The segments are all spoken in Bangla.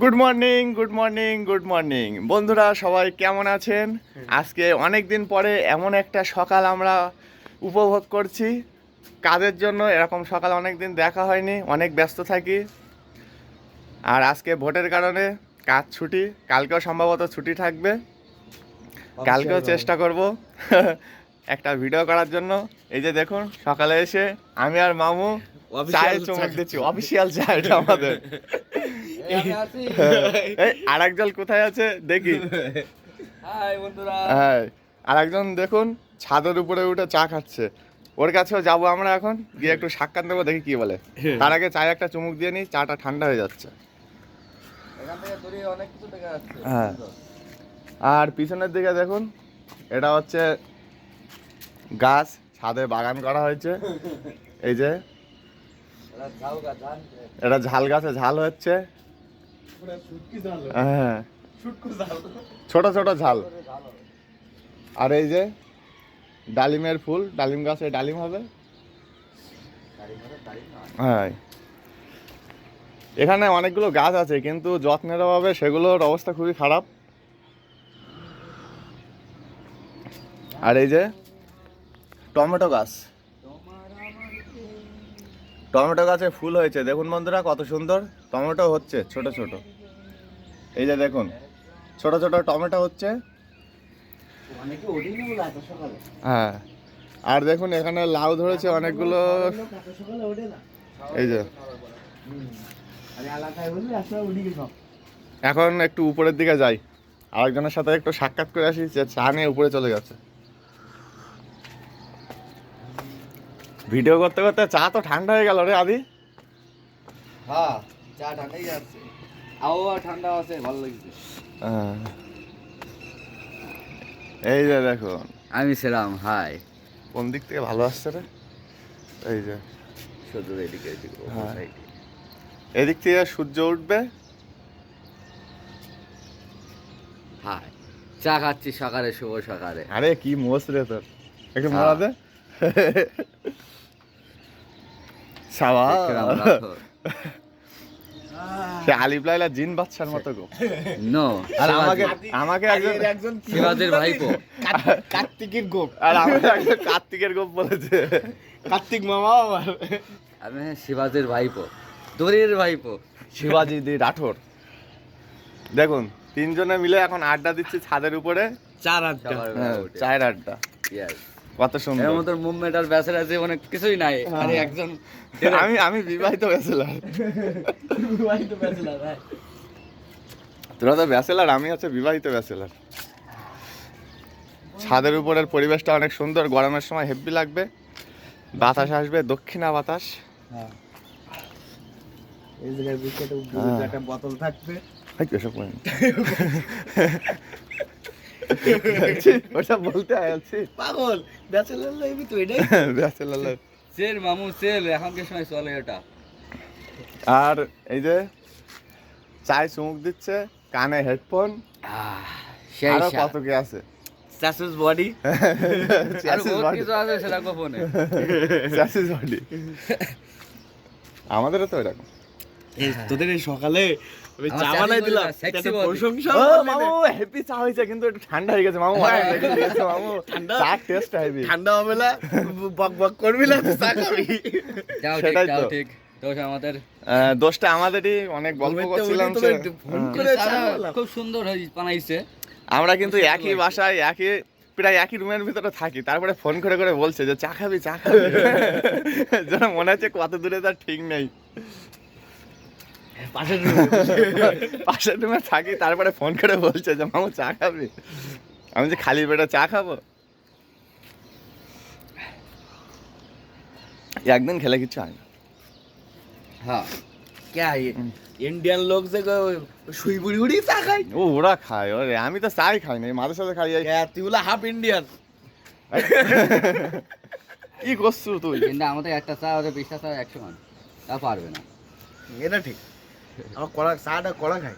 Good morning good morning good morning বন্ধুরা, সবাই কেমন আছেন? আজকে অনেক দিন পরে এমন একটা সকাল আমরা উপভোগ করছি। কাজের জন্য এরকম সকাল অনেক দিন দেখা হয়নি, অনেক ব্যস্ত থাকি। আর আজকে ভোটের কারণে কাজ ছুটি, কালকেও সম্ভবত ছুটি থাকবে। কালকেও চেষ্টা করব একটা ভিডিও করার জন্য। এই যে দেখুন, সকালে এসে আমি আর মামু চায়ে চমক দিচ্ছি। অফিসিয়াল চা এটা আমাদের। আর একজন কোথায় আছে দেখি। হ্যাঁ, আর একজন দেখুন ছাদের উপরে উঠে চা খাচ্ছে। ওর কাছেও যাবো আমরা এখন, গিয়ে একটু সাক্ষাৎ দেবো, দেখি কি বলে। তার আগে চায়ে একটা চুমুক দিয়ে নিই, চাটা ঠান্ডা হয়ে যাচ্ছে। হ্যাঁ, আর পিছনের দিকে দেখুন, এটা হচ্ছে গাছ, ছাদে বাগান করা হয়েছে। এই যে এটা ঝাল গাছে ঝাল হচ্ছে। হ্যাঁ, ছোট ছোট ঝাল। আর এই যে ডালিমের ফুল, ডালিম গাছে ডালিম হবে। হ্যাঁ, এখানে অনেকগুলো গাছ আছে, কিন্তু যত্নের অভাবে সেগুলোর অবস্থা খুবই খারাপ। আর এই যে টমেটো গাছ, টমেটো গাছে ফুল হয়েছে দেখুন বন্ধুরা, কত সুন্দর টমেটো হচ্ছে ছোট ছোট। এই যে দেখুন ছোট ছোট টমেটো হচ্ছে। হ্যাঁ, আর দেখুন এখানে লাউ ধরেছে অনেকগুলো। এই যে এখন একটু উপরের দিকে যাই, আরেকজনের সাথে একটু সাক্ষাৎ করে আসি, যে চা নিয়ে উপরে চলে গেছে। ভিডিও করতে করতে চা তো ঠান্ডা হয়ে গেল রে আদি। হ্যাঁ, চা ঠান্ডাই যাচ্ছে, আবহাওয়া ঠান্ডা আছে, ভালো লাগছে। এই যে দেখুন, আমি ছিলাম হাই, কোন দিক থেকে ভালো আসছে রে? এই যে শুধু এদিকে এদিকে হ্যাঁ, এদিক থেকে সূর্য উঠবে। হাই, চা খাচ্ছি সকালে, শুভ সকালে। আরে কি মোস রে তোর, একটু মরা দে। সাবা সে আলিফ লাইলা জিন বাচ্চার মতো গো। নো, আর আমাকে একজন শিবাজীর ভাইপো, কার্তিকের গোপ, আর আমাকে একজন কার্তিকের গোপ বলেছে। কার্তিক মামা আমার, আমি শিবাজীর ভাইপো, দড়ির ভাইপো, শিবাজি দি রাঠোর। দেখুন তিনজনে মিলে এখন আড্ডা দিচ্ছি ছাদের উপরে, চায়ের আড্ডা। কত সুন্দর। এর মতো মুভমেন্ট আর ব্যাচেলার জীবনে কিছুই নাই। আরে একজন আমি বিবাহিত ব্যাচেলার। তোরা তো ব্যাচেলার, আমি হচ্ছে বিবাহিত ব্যাচেলার। ছাদের উপরের পরিবেশটা অনেক সুন্দর, গরমের সময় হেভি লাগবে। বাতাস আসবে, দক্ষিণা বাতাস। এই জায়গায় বিকেটে একটা বোতল থাকবে। ওটা বলতে আছি পাগল, ব্যাচেলার লাইফ তো এটাই। ব্যাচেলার লাইফ সেল মামু সেল, এখনকার সময় চলে এটা। আর এই যে চায় চুমুক দিচ্ছে, কানে হেডফোন, আরো কত কি আছে। স্যাসুস বডি, আর বহুত কিছু আছে সেটা গোপনে। স্যাসুস বডি আমাদেরও তো এরকম। তোদের এই সকালে চা বানাই দিলাম, প্রশংসা। মামু হেভি চা হয়েছে, কিন্তু একটু ঠান্ডা হয়ে গেছে মামু। মামু চা টেস্ট হেভি। ঠান্ডা হবে না, বক বক করবি না, চা খাবি। সেটাই তো ঠিক। দোষ আমাদের, দোষটা আমাদেরই। অনেক গল্প করছিলাম, ফোন করে খুব সুন্দর বানাইছে। আমরা কিন্তু একই বাসায়, প্রায় একই রুমের ভিতরে থাকি, তারপরে ফোন করে করে বলছে যে চা খাবি চা খাবি। যেন মনে হচ্ছে কত দূরে তার ঠিক নেই। পাশের রুমে থাকি, তারপরে ফোন করে বলছে যে মামু চা খাবি। আমি যে খালি পেটে চা খাবো, একদিন খেলে কিছু হয় না। হ্যাঁ, क्या है इंडियन लोग से सुई बुड़ी बुड़ी चा खाई। ও ওরা খায়, ওরে আমি তো চাই খাই না, মাঝে সাথে খাই। क्या तू बोला हाफ इंडियन। কি করছু তুই? কিন্তু আমাদের একটা চা, ওদের 20টা চা 100 মান, তা পারবে না। এটা ঠিক, আমার কড়া চাটা কড়া খাই।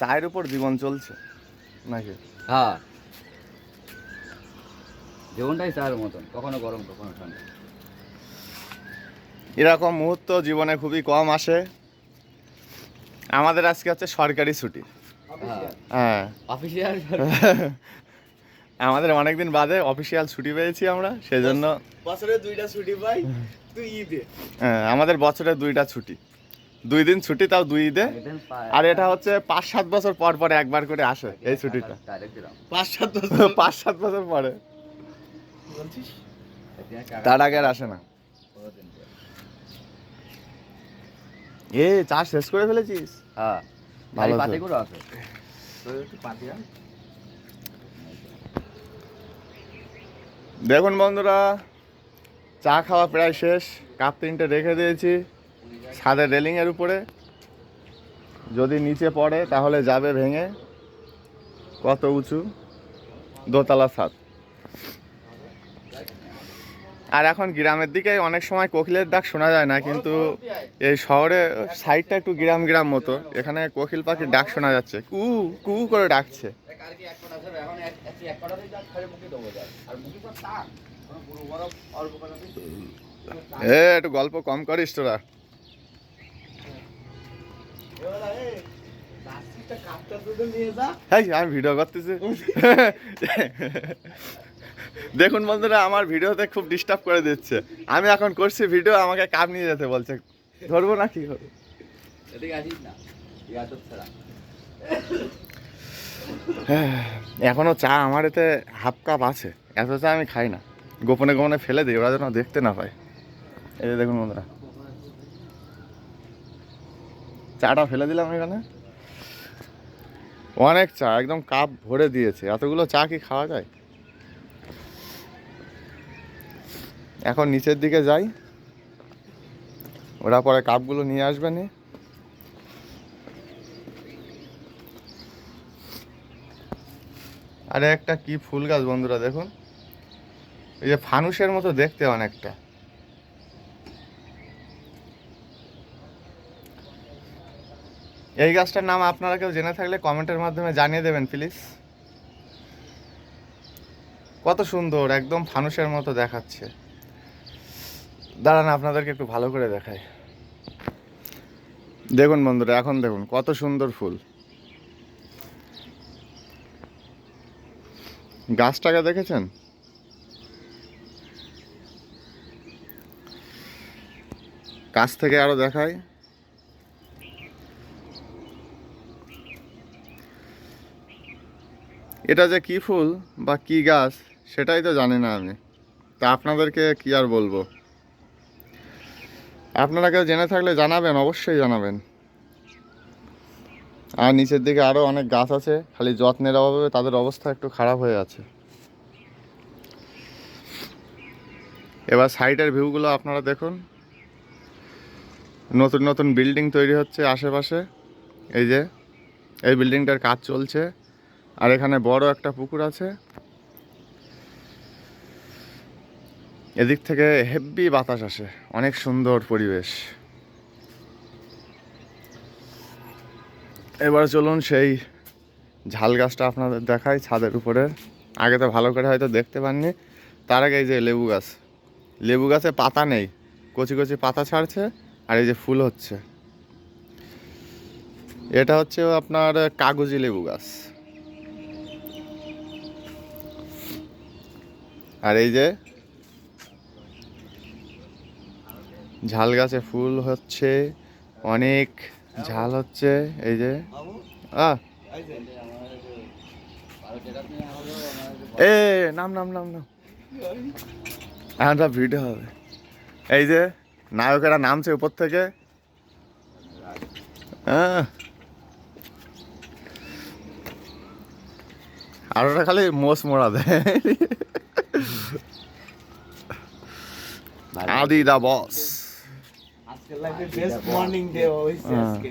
চায়ের উপর জীবন চলছে নাকি? হ্যাঁ, জীবনটাই চায়ের মতন, কখনো গরম কখনো ঠান্ডা। এরকম মুহূর্ত জীবনে খুবই কম আসে। আমাদের আজকে হচ্ছে সরকারি ছুটি। হ্যাঁ হ্যাঁ অফিসিয়াল আমাদের অনেকদিন বাদে অফিসিয়াল ছুটি পেয়েছি আমরা, সেই জন্য বছরে 2টা ছুটি পাই, তুই ঈদে। আমাদের বছরে 2টা ছুটি, 2 দিন ছুটি, তাও 2 ঈদে। আর এটা হচ্ছে 5-7 বছর পর পর একবার করে আসে এই ছুটিটা। 5-7 বছর 5-7 বছর পরে, বলছিস? তার আগে আর আসে না। এ চা শেষ করে ফেলেছিস? হ্যাঁ ভালো ভালো তো। পাতে করে আছে তো একটু পাতে আন। দেখুন বন্ধুরা, চা খাওয়া প্রায় শেষ, কাপ 3টে রেখে দিয়েছি ছাদের রেলিংয়ের উপরে। যদি নিচে পড়ে তাহলে যাবে ভেঙে, কত উঁচু দোতলা ছাদ। আর এখন গ্রামের দিকে অনেক সময় কোকিলের ডাক শোনা যায় না, কিন্তু এই শহরে সাইডটা একটু গ্রাম গ্রাম মতো, এখানে কোকিল পাখির ডাক শোনা যাচ্ছে, কু কু করে ডাকছে। একটু গল্প কম করিস তোরা। হ্যাঁ আমি ভিডিও করতেছি। দেখুন বন্ধুরা, আমার ভিডিওতে খুব ডিস্টার্ব করে দিচ্ছে। আমি এখন করছি ভিডিও, আমাকে কাপ নিয়ে যেতে বলছে, ধরবো না কি হবে? এদিকে আসিস না ইয়া তো ছাড়া এখনো চা আমার এতে হাফ কাপ আছে, এত চা আমি খাই না, গোপনে গোপনে ফেলে দিই, ওরা যেন দেখতে না পায়। এই যে দেখুন বন্ধুরা, চাটা ফেলে দিলাম এখানে। অনেক চা, একদম কাপ ভরে দিয়েছে, এতগুলো চা কি খাওয়া যায়? এখন নিচের দিকে যাই, ওরা পরে কাপগুলো নিয়ে আসবে নি। আরে একটা কি ফুল গাছ বন্ধুরা, দেখুন, এই যে ফানুসের মতো দেখতে অনেকটা। এই গাছটার নাম আপনারা কেউ জেনে থাকলে কমেন্টের মাধ্যমে জানিয়ে দেবেন প্লিজ। কত সুন্দর, একদম ফানুসের মতো দেখাচ্ছে। দাঁড়ান আপনাদেরকে একটু ভালো করে দেখাই। দেখুন বন্ধুরা, এখন দেখুন কত সুন্দর ফুল। গাছটাকে দেখেছেন? কাছ থেকে আরো দেখাই। এটা যে কি ফুল বা কি গাছ সেটাই তো জানি না আমি, তা আপনাদেরকে কি আর বলবো। আপনারা কেউ জেনে থাকলে জানাবেন, অবশ্যই জানাবেন। আর নিচের দিকে আরও অনেক গাছ আছে, খালি যত্নের অভাবে তাদের অবস্থা একটু খারাপ হয়ে আছে। এবার সাইডের ভিউগুলো আপনারা দেখুন, নতুন নতুন বিল্ডিং তৈরি হচ্ছে আশেপাশে। এই যে এই বিল্ডিংটার কাজ চলছে, আর এখানে বড় একটা পুকুর আছে। এদিক থেকে হেভি বাতাস আসে, অনেক সুন্দর পরিবেশ। এবার চলুন সেই ঝাল গাছটা আপনাদের দেখাই ছাদের উপরে। আগে তো ভালো করে হয়তো দেখতে পাননি। তার আগে এই যে লেবু গাছ, লেবু গাছে পাতা নেই, কচি কচি পাতা ছাড়ছে, আর এই যে ফুল হচ্ছে, এটা হচ্ছে আপনার কাগজি লেবু গাছ। আর এই যে ঝাল গাছে ফুল হচ্ছে, অনেক ঝাল হচ্ছে। এই যে এ নাম নাম নাম নাম একটা ভিডিও হবে। এই যে নায়কেরা নামছে উপর থেকে। আর ওটা খালি মোষ মোড়া দেয়। আদি দা বস। আজকে লাইফের বেস্ট মর্নিং ডে হইছে আজকে।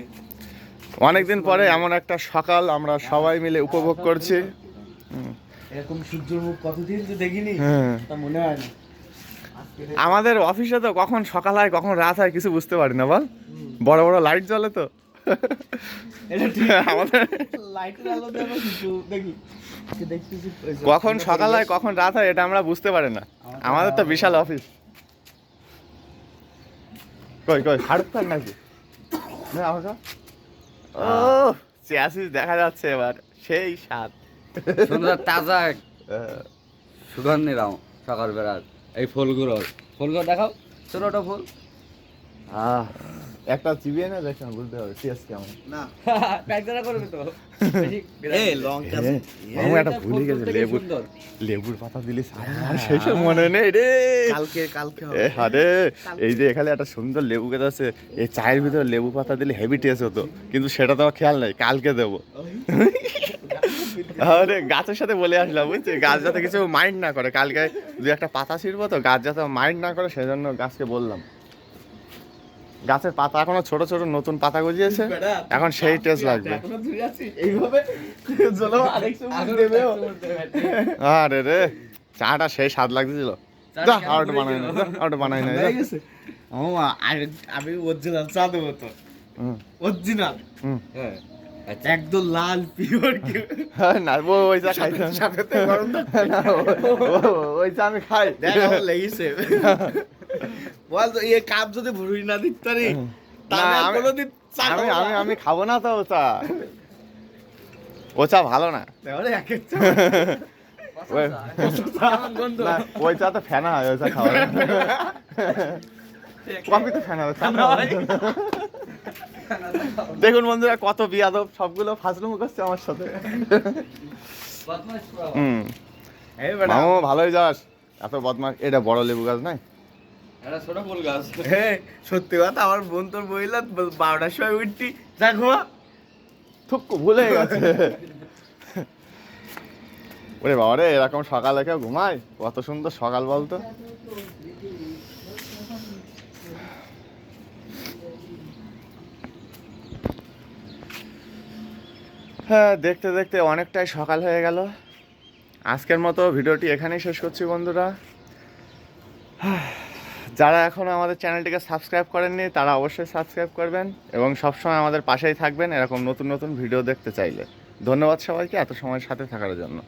অনেকদিন পরে এমন একটা সকাল আমরা সবাই মিলে উপভোগ করছি। এরকম সূর্যের মুখ কতদিন তো দেখিনি, তা মনে হয় না। আমাদের অফিসে তো কখন সকাল হয় কখন রাত হয় কিছু বুঝতে পারি না, বল। বড় বড় লাইট জ্বলে তো, এটা ঠিক। আমাদের লাইটের আলো দেখো কিন্তু দেখি দেখতেছি কখন সকাল হয় কখন রাত হয় এটা আমরা বুঝতে পারি না। আমাদের তো বিশাল অফিস। কই কই হাড়ুক থাক নাকি না আমাকে ও চেয়াসিস দেখা যাচ্ছে এবার সেই স্বাদ। সুন্দর তাজা সুগন্ধি রাও সকাল বেলার এই ফুলগুলো দেখাও, ছোট ফুল। একটা চিবিয়ে না দেখলাম বুঝতে হবে চেয়াস কেমন। না প্যাকদারা করবে তো এই লঙ্কা মামু একটা ভুলে গেছে, লেবুর পাতা দিলে আর শেষে মনে নেই রে। কালকে এ আরে এই যে এখানে একটা সুন্দর লেবু গাছ আছে, এই চায়ের ভিতরে লেবু পাতা দিলে হেভি টেস্ট হতো, কিন্তু সেটা তো আমার খেয়াল নাই, কালকে দেবো। আরে গাছের সাথে বলে আসলাম বুঝছি, গাছ যাতে কিছু মাইন্ড না করে, কালকে দু একটা পাতা ছিঁড়বো তো, গাছ যাতে মাইন্ড না করে সেজন্য গাছকে বললাম। গাছের পাতা এখনো ছোট ছোট নতুন পাতা গজিয়েছে, এখন সেই টেস্ট লাগবে। এইভাবে চলো আরেক সময় দেবেও। আরে রে চাটা সেই স্বাদ লাগতেছিল। যা আর একটু বানাই না, আর একটু বানাই না। হয়ে গেছে মামা, আর আমি অরিজিনাল চা দেবো তো, হুম, অরিজিনাল হুম। হ্যাঁ একদম লাল পিওর হ্যাঁ, না ওই চা খাইতাম না। সাথে গরম না, ওই চা আমি খাই। দেখ আমার লেগেছে। বল তো এই কাপ যদি ভুড়ি না দিত তারি তাহলে আমি- কোনোদিন চা আমি খাবো আমি না। আমি খাবো না তো ও চা, ও চা ভালো না। তাহলে এক এক চা ওই- না, ওই চা তো ফেনা হয়, ওই চা খাওয়া যায় না। কফি তো ফেনা হয়, চা তো হয়। দেখুন বন্ধুরা কত বিয়াদব, সবগুলো ফাজলামো করছে আমার সাথে। হুম, এই বেটা, মামু ভালোই যাস, এত বদমাস। এটা বড় লেবু গাছ নাই? এটা ছোট ফুল গাছ। হ্যাঁ, সত্যি কথা আমার বোন তোর বইলা 12টার সময় উঠতি যা ঘুমা। থুক ভুলে গেছে। ওরে বাবা রে, এরকম সকালে কেউ ঘুমায়? কত সুন্দর সকাল বলতো। হ্যাঁ, দেখতে দেখতে অনেকটাই সকাল হয়ে গেল। আজকের মতো ভিডিওটি এখানেই শেষ করছি বন্ধুরা। যারা এখনও আমাদের চ্যানেলটিকে সাবস্ক্রাইব করেননি তারা অবশ্যই সাবস্ক্রাইব করবেন এবং সবসময় আমাদের পাশেই থাকবেন এরকম নতুন নতুন ভিডিও দেখতে চাইলে। ধন্যবাদ সবাইকে এত সময় সাথে থাকার জন্য।